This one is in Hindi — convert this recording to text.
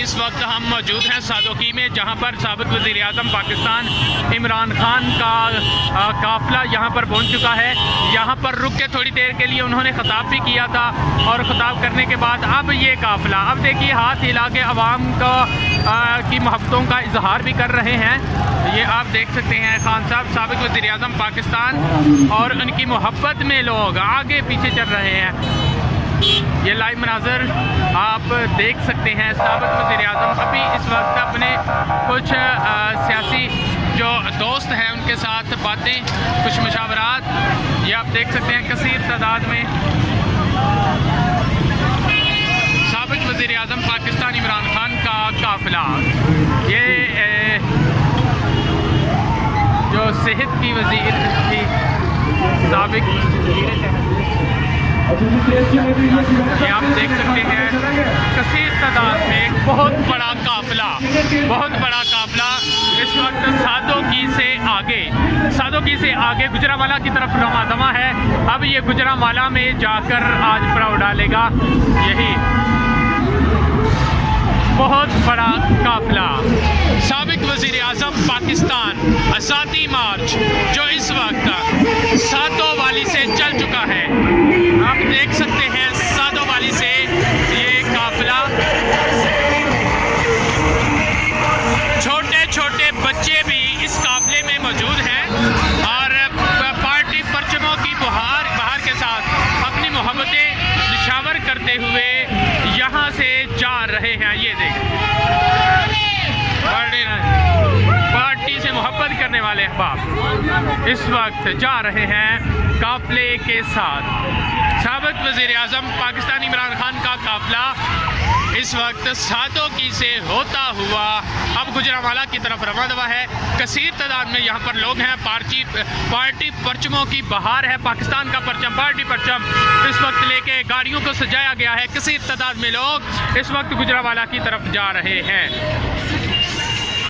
इस वक्त हम मौजूद हैं सादोकी में, जहां पर साबिक़ वज़ीर-ए-आज़म पाकिस्तान इमरान खान का काफ़िला यहां पर पहुंच चुका है। यहां पर रुक के थोड़ी देर के लिए उन्होंने ख़िताब भी किया था और ख़िताब करने के बाद अब ये काफ़िला, अब देखिए हाथ हिला के अवाम की मोहब्बतों का इजहार भी कर रहे हैं। ये आप देख सकते हैं खान साहब साबिक़ वज़ीर-ए-आज़म पाकिस्तान और उनकी मोहब्बत में लोग आगे पीछे चल रहे हैं। ये लाइव मनाज़र आप देख सकते हैं। साबिक़ वज़ीर-ए-आज़म अभी इस वक्त अपने कुछ सियासी जो दोस्त हैं उनके साथ बातें, कुछ मुशावरात, ये आप देख सकते हैं कसीर तादाद में। साबिक़ वज़ीर-ए-आज़म पाकिस्तान इमरान खान का काफ़िला, ये जो सेहत की वज़ीर थी साबिक़, ये आप देख सकते हैं कसीर तादाद में एक बहुत बड़ा काफ़िला इस वक्त सादोकी से आगे गुजरांवाला की तरफ रवाना है। अब ये गुजरांवाला में जाकर आज पड़ाव डालेगा। यही बहुत बड़ा काफ़िला साबिक़ वज़ीर-ए-आज़म पाकिस्तान आज़ादी मार्च जो इस वक्त सादोवाली से चल चुका है। आप देख सकते हैं सादोवाली से ये काफ़िला, छोटे छोटे बच्चे भी इस काफ़िले में मौजूद हैं और पार्टी परचमों की बहार के साथ अपनी मोहब्बतें निशावर करते हुए यहाँ से जा रहे हैं। ये देखें, पार्टी से मोहब्बत करने वाले अहबाब इस वक्त जा रहे हैं काफ़िले के साथ। साबिक़ वज़ीर-ए-आज़म पाकिस्तान इमरान खान का काफ़िला इस वक्त सादोकी से होता हुआ अब गुजरांवाला की तरफ रवाना है। कसीर तादाद में यहाँ पर लोग हैं। पार्टी परचमों की बहार है। पाकिस्तान का परचम, पार्टी परचम इस वक्त लेके गाड़ियों को सजाया गया है। कसीर तादाद में लोग इस वक्त गुजरांवाला की तरफ जा रहे हैं।